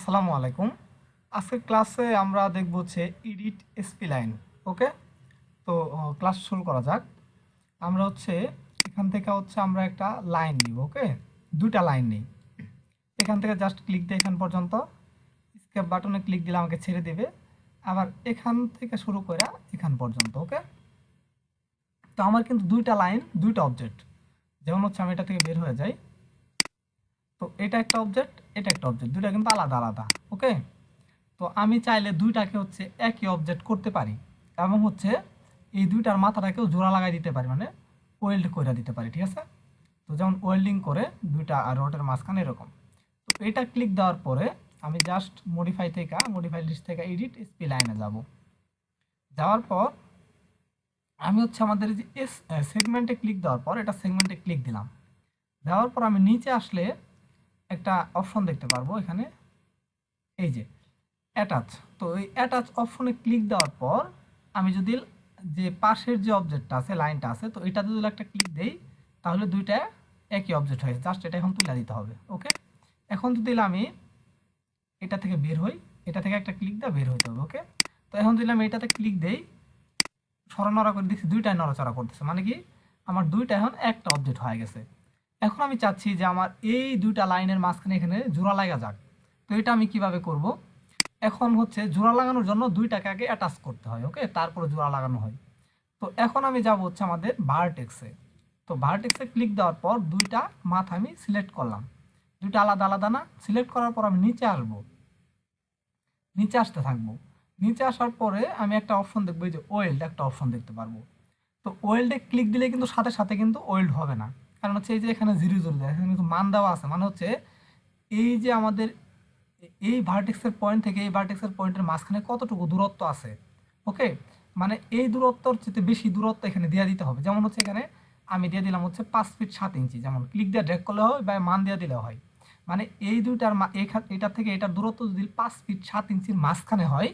আসসালামু আলাইকুম। আজকের ক্লাসে আমরা দেখব হচ্ছে এডিট স্প্লাইন। ওকে, তো ক্লাস শুরু করা যাক। আমরা হচ্ছে এখান থেকে হচ্ছে আমরা একটা লাইন নিব। ওকে, দুইটা লাইন নিই। এখান থেকে জাস্ট ক্লিক দিয়ে এখান পর্যন্ত, স্কেপ বাটনে ক্লিক দিলে আমাকে ছেড়ে দেবে। আবার এখান থেকে শুরু করে এখান পর্যন্ত। ওকে, তো আমার কিন্তু দুইটা লাইন, দুইটা অবজেক্ট। যেমন হচ্ছে আমি এটা থেকে বের হয়ে যাই, তো এটা একটা অবজেক্ট, এটা একটা অবজেক্ট, দুইটা কিন্তু আলাদা আলাদা। ওকে, তো আমি চাইলে দুইটাকে হচ্ছে একই অবজেক্ট করতে পারি এবং হচ্ছে এই দুইটার মাথাটাকেও জোড়া লাগাই দিতে পারি, মানে ওয়েল্ড করে দিতে পারি। ঠিক আছে, তো যেমন ওয়েল্ডিং করে দুইটা রডের মাঝখানে এরকম। তো এটা ক্লিক দেওয়ার পরে আমি জাস্ট মডিফাই লিস্ট থেকে এডিট স্প্লাইনে যাব। যাওয়ার পর আমি হচ্ছে আমাদের যে সেগমেন্টে ক্লিক দেওয়ার পর এটা সেগমেন্টে ক্লিক দিলাম। দেওয়ার পর আমি নিচে আসলে একটা অপশন দেখতে পারবো এখানে, এই যে অ্যাটাচ। তো এই অ্যাটাচ অপশনে ক্লিক দেওয়ার পর আমি যদি যে পাশের যে অবজেক্টটা আছে, লাইনটা আছে, তো এটাতে যদি একটা ক্লিক দেই তাহলে দুইটা একই অবজেক্ট হয়েছে। জাস্ট এটা এখন তুলে দিতে হবে। ওকে, এখন যদি আমি এটা থেকে বের হই, এটা থেকে একটা ক্লিক দিয়ে বের হইতে হবে। ওকে, তো এখন যদি আমি এটাতে ক্লিক দেই, সরানড়া করে দেখছি দুইটাই নড়াচড়া করতেছে, মানে কি আমার দুইটা এখন একটা অবজেক্ট হয়ে গেছে। এখন আমি চাচ্ছি যে আমার এই দুইটা লাইনের মাঝখানে এখানে জোড়া লাগা যাক। তো এটা আমি কিভাবে করব? এখন হচ্ছে জোড়া লাগানোর জন্য দুইটাকে আগে অ্যাটাচ করতে হয়। ওকে, তারপরে জোড়া লাগানো হয়। তো এখন আমি যাব হচ্ছে আমাদের ভার্টেক্সে। তো ভার্টেক্সে ক্লিক দেওয়ার পর দুইটা মাথা আমি সিলেক্ট করলাম, দুইটা আলাদা আলাদা না। সিলেক্ট করার পর আমি নিচে আসব, নিচে আসতে থাকবো। নিচে আসার পরে আমি একটা অপশন দেখবো, এই যে ওয়েল্ড একটা অপশন দেখতে পারবো। তো ওয়েল্ডে ক্লিক দিলে কিন্তু সাথে সাথে কিন্তু ওয়েল্ড হবে না, কারণ হচ্ছে এই যে এখানে জিরো জিরো দেয়, এখানে কিন্তু মান দেওয়া আছে। মানে হচ্ছে এই যে আমাদের এই ভার্টেক্সের পয়েন্ট থেকে এই ভার্টেক্সের পয়েন্টের মাঝখানে কতটুকু দূরত্ব আছে। ওকে, মানে এই দূরত্বর চেয়ে বেশি দূরত্ব এখানে দিয়ে দিতে হবে। যেমন হচ্ছে এখানে আমি দিয়ে দিলাম হচ্ছে 5 ফিট 7 ইঞ্চি, যেমন ক্লিক দিয়ে ড্র্যাগ করলে হয় বা মান দিয়ে দিলে হয়। মানে এই দুইটার এটা থেকে এটার দূরত্ব যদি 5 ফিট 7 ইঞ্চির মাঝখানে হয়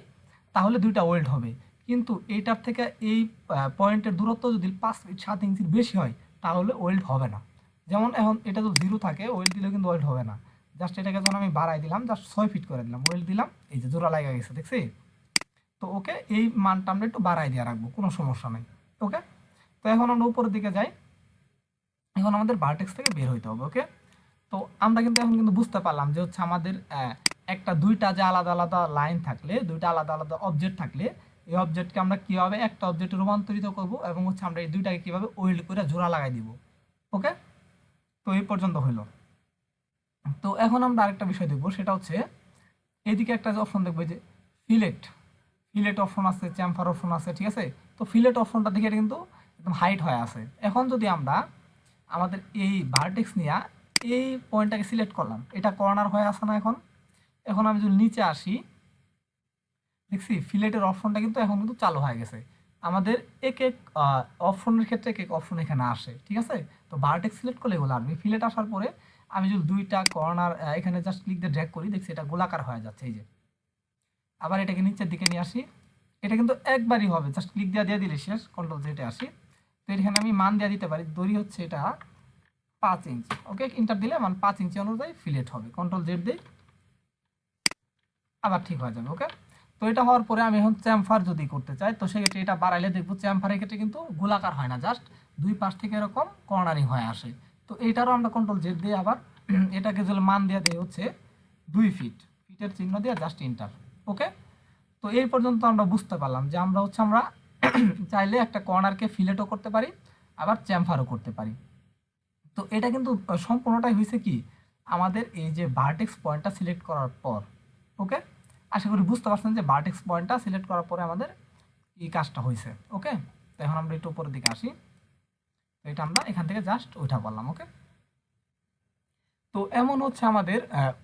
তাহলে দুইটা ওয়েল্ড হবে। কিন্তু এইটার থেকে এই পয়েন্টের দূরত্ব যদি 5 ফিট 7 ইঞ্চির বেশি হয় তাহলে ওয়েল্ড হবে না। যেমন এখন এটা যদি জিরো থাকে, ওয়েল্ড দিলেও কিন্তু ওয়েল্ড হবে না। জাস্ট এটাকে যখন আমি বাড়াই দিলাম, জাস্ট 6 ফিট করে দিলাম, ওয়েল্ড দিলাম, এই যে জোড়া লাগা গেছে, দেখছি? তো ওকে, এই মানটা আমরা একটু বাড়াই দিয়ে রাখবো, কোনো সমস্যা নেই। ওকে, তো এখন আমরা উপরের দিকে যাই। এখন আমাদের ভার্টেক্স থেকে বের হইতে হবে। ওকে, তো আমরা কিন্তু এখন কিন্তু বুঝতে পারলাম যে হচ্ছে আমাদের একটা দুইটা যে আলাদা আলাদা লাইন থাকলে, দুইটা আলাদা আলাদা অবজেক্ট থাকলে, এই অবজেক্টকে আমরা কীভাবে একটা অবজেক্টে রূপান্তরিত করব এবং হচ্ছে আমরা এই দুইটাকে কীভাবে ওয়েল্ড করে জোড়া লাগাই দিব। ওকে, তো এই পর্যন্ত হইলো। তো এখন আমরা আরেকটা বিষয় দেখবো, সেটা হচ্ছে এদিকে একটা অপশন দেখবো যে ফিলেট অপশন আছে, চ্যাম্পার অপশন আছে। ঠিক আছে, তো ফিলেট অপশনটা দেখে এটা কিন্তু একদম হাইট হয়ে আছে। এখন যদি আমরা আমাদের এই ভার্টেক্স নিয়ে এই পয়েন্টটাকে সিলেক্ট করলাম, এটা কর্নার হয়ে আসে না? এখন এখন আমি যদি নিচে আসি, দেখছি ফিলেটের অপশনটা কিন্তু এখন কিন্তু চালু হয়ে গেছে। আমাদের এক এক অপশনের ক্ষেত্রে এক এক অপশন এখানে আসে। ঠিক আছে, তো ভার্টেক্স সিলেক্ট করলে এগুলো আসবে। ফিলেট আসার পরে আমি যদি দুইটা কর্নার এখানে জাস্ট ক্লিক দিয়ে ড্র্যাগ করি, দেখছি এটা গোলাকার হয়ে যাচ্ছে। এই যে আবার এটাকে নিচের দিকে নিয়ে আসি, এটা কিন্তু একবারই হবে, জাস্ট ক্লিক দিয়ে দিলে শেষ। কন্ট্রোল জেডে আসি, তো এখানে আমি মান দিয়ে দিতে পারি, দড়ি হচ্ছে এটা 5 ইঞ্চি। ওকে, ইন্টার দিলে মান 5 ইঞ্চি অনুযায়ী ফিলেট হবে। কন্ট্রোল জেড দিই, আবার ঠিক হয়ে যাবে। ওকে, তো এটা হওয়ার পরে আমি এখন চ্যাম্পার যদি করতে চাই, তো সেক্ষেত্রে এটা বাড়াইলে দেখবো চ্যাম্পারের ক্ষেত্রে কিন্তু গোলাকার হয় না, জাস্ট দুই পাশ থেকে এরকম কর্নারিং হয়ে আসে। তো এইটারও আমরা কন্ট্রোল জেড দিয়ে আবার এটাকে যদি মান দিয়ে দেয় হচ্ছে 2 ফিট, ফিটের চিহ্ন দিয়ে জাস্ট ইন্টার। ওকে, তো এই পর্যন্ত আমরা বুঝতে পারলাম যে আমরা চাইলে একটা কর্নারকে ফিলেটও করতে পারি, আবার চ্যাম্পারও করতে পারি। তো এটা কিন্তু সম্পূর্ণটাই হয়েছে কি আমাদের এই যে ভার্টেক্স পয়েন্টটা সিলেক্ট করার পর। ওকে, আশা করি বুঝতে পারছেন যে ভার্টেক্স পয়েন্টটা সিলেক্ট করার পরে আমাদের এই কাজটা হয়েছে। ওকে, তো এখন আমরা একটু উপরের দিকে আসি, তো এটা আমরা এখান থেকে জাস্ট উঠা করলাম। ওকে, তো এমন হচ্ছে আমাদের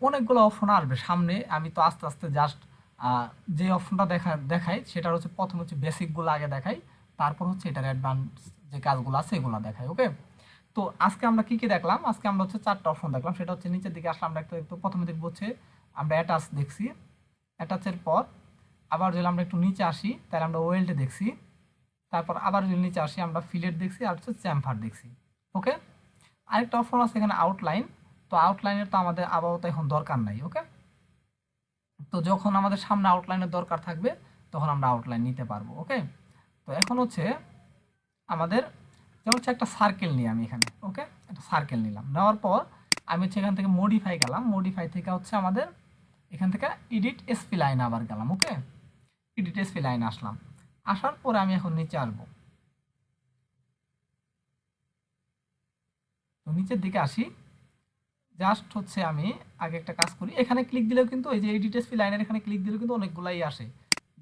অনেকগুলো অপশন আসবে সামনে। আমি তো আস্তে আস্তে জাস্ট যে অপশনটা দেখাই সেটা হচ্ছে প্রথমে হচ্ছে বেসিকগুলো আগে দেখাই, তারপর হচ্ছে এটার অ্যাডভান্স যে কাজগুলো আছে এগুলো দেখাই। ওকে, তো আজকে আমরা কি কি দেখলাম? আজকে আমরা হচ্ছে 4টা অপশন দেখলাম। সেটা হচ্ছে নিচের দিকে আসলে আমরা একটু প্রথমে দেখবো হচ্ছে আমরা অ্যাটাচ দেখছি, অ্যাটাচের পর আবার যদি আমরা একটু নিচে আসি তাহলে আমরা ওয়েল্ডে দেখছি, তারপর আবার যদি নিচে আসি আমরা ফিলেট দেখছি, আর হচ্ছে চ্যাম্পার দেখছি। ওকে, আরেকটা অপশন আছে এখানে আউটলাইন। তো আউটলাইনের তো আমাদের আপাতত এখন দরকার নাই। ওকে, তো যখন আমাদের সামনে আউটলাইনের দরকার থাকবে তখন আমরা আউটলাইন নিতে পারবো। ওকে, তো এখন হচ্ছে আমাদের যেমন হচ্ছে একটা সার্কেল নিই আমি এখানে। ওকে, একটা সার্কেল নিলাম, নেওয়ার পর আমি হচ্ছে এখান থেকে মডিফাই গেলাম, মডিফাই থেকে হচ্ছে আমাদের এখান থেকে এডিট এসপি লাইন আবার গেলাম। ওকে, এডিট এসপি লাইন আসলাম, আসার পরে আমি এখন নিচে আসবো। তো নিচের দিকে আসি, জাস্ট হচ্ছে আমি আগে একটা কাজ করি, এখানে ক্লিক দিলেও কিন্তু এই যে এডিট এসপি লাইনের এখানে ক্লিক দিলেও কিন্তু অনেকগুলাই আসে।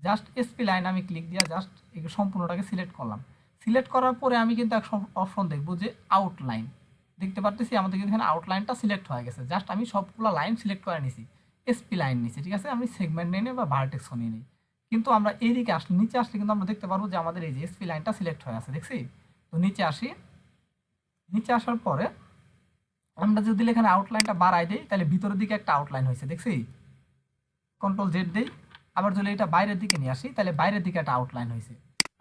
জাস্ট এসপি লাইন আমি ক্লিক দিয়ে জাস্ট এই সম্পূর্ণটাকে সিলেক্ট করলাম। সিলেক্ট করার পরে আমি কিন্তু এক অপশন দেখবো যে আউটলাইন, দেখতে পারতেছি আমাদের কিন্তু এখানে আউটলাইনটা সিলেক্ট হয়ে গেছে। জাস্ট আমি সবগুলো লাইন সিলেক্ট করে নিছি, এসপি লাইন নিছি, ঠিক আছে, আমি সেগমেন্ট নিয়ে নিই বা ভার্টেক্স নিয়ে নিই। কিন্তু আমরা এইদিকে আসলে, নিচে আসলে কিন্তু আমরা দেখতে পারবো যে আমাদের এই যে এসপি লাইনটা সিলেক্ট হয়ে আছে, দেখছি। তো নিচে আসি, নিচে আসার পরে আমরা যদি এখানে আউটলাইনটা বাড়াই দিই তাহলে ভিতরের দিকে একটা আউটলাইন হয়েছে, দেখছি। কন্ট্রোল জেড দিই, আবার যদি এটা বাইরের দিকে নিয়ে আসি তাহলে বাইরের দিকে একটা আউটলাইন হয়েছে।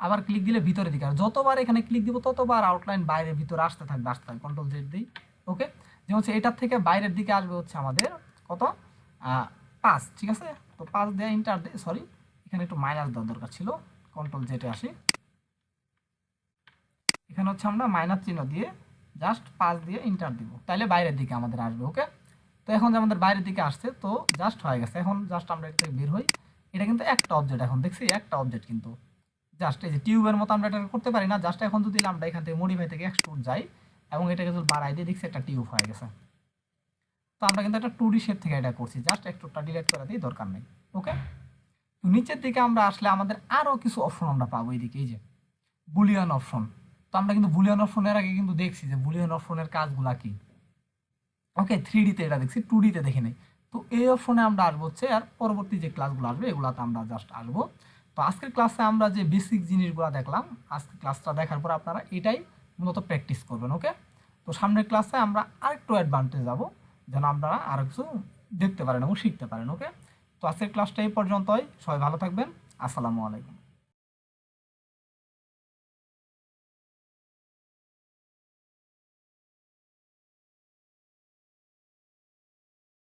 আবার ক্লিক দিলে ভিতরের দিকে, আর যতবার এখানে ক্লিক দিব ততবার আউটলাইন বাইরে ভিতরে আসতে থাকবে, আসতে থাকবে। কন্ট্রোল জেড দিই। ওকে, যেমন হচ্ছে এটার থেকে বাইরের দিকে আসবে হচ্ছে আমাদের কত, 5, ঠিক আছে। তো 5 দিয়ে ইন্টার দিই, সরি এখানে একটু মাইনাস দেওয়ার দরকার ছিল। কন্ট্রোল জেডে আসি, এখানে হচ্ছে আমরা মাইনাস চিহ্ন দিয়ে জাস্ট 5 দিয়ে ইন্টার দিব, তাহলে বাইরের দিকে আমাদের আসবে। ওকে, তো এখন যে আমাদের বাইরের দিকে আসছে, তো জাস্ট হয়ে গেছে। এখন জাস্ট আমরা এটা থেকে বের হই, এটা কিন্তু একটা অবজেক্ট, এখন দেখছি একটা অবজেক্ট কিন্তু। জাস্ট এই যে টিউবের মতো আমরা এটা করতে পারি না, জাস্ট এখন যদি আমরা এখান থেকে মডিফাই থেকে এক্সট্রুড যাই এবং এটাকে যদি বাড়াই দিয়ে দেখছি একটা টিউব হয়ে গেছে। তো আমরা কিন্তু একটা 2D শেপ থেকে এটা করছি, জাস্ট এক্সট্রুডটা ডিলিট করে দিই, দরকার নেই। ওকে, তো নিচের দিকে আমরা আসলে আমাদের আরও কিছু অপশন আমরা পাবো এইদিকে, এই যে বুলিয়ান অপশন। তো আমরা কিন্তু বুলিয়ান অপশনের আগে কিন্তু দেখছি যে বুলিয়ান অপশনের কাজগুলা কি। ওকে, 3D-তে এটা দেখছি, 2D-তে দেখি নাই। তো এই অপশনে আমরা আসবো হচ্ছে, আর পরবর্তী যে ক্লাসগুলো আসবে এগুলাতে আমরা জাস্ট আসবো। তো আজকের ক্লাসে আমরা যে বেসিক জিনিসগুলো দেখলাম, আজকের ক্লাসটা দেখার পর আপনারা এটাই মূলত প্র্যাকটিস করবেন। ওকে, তো সামনের ক্লাসে আমরা আরেকটু অ্যাডভান্টেজ যাবো, যেন আপনারা আরও কিছু দেখতে পারেন এবং শিখতে পারেন। ওকে, তো আজকের ক্লাসটা এই পর্যন্তই, সবাই ভালো থাকবেন, আসসালামু আলাইকুম।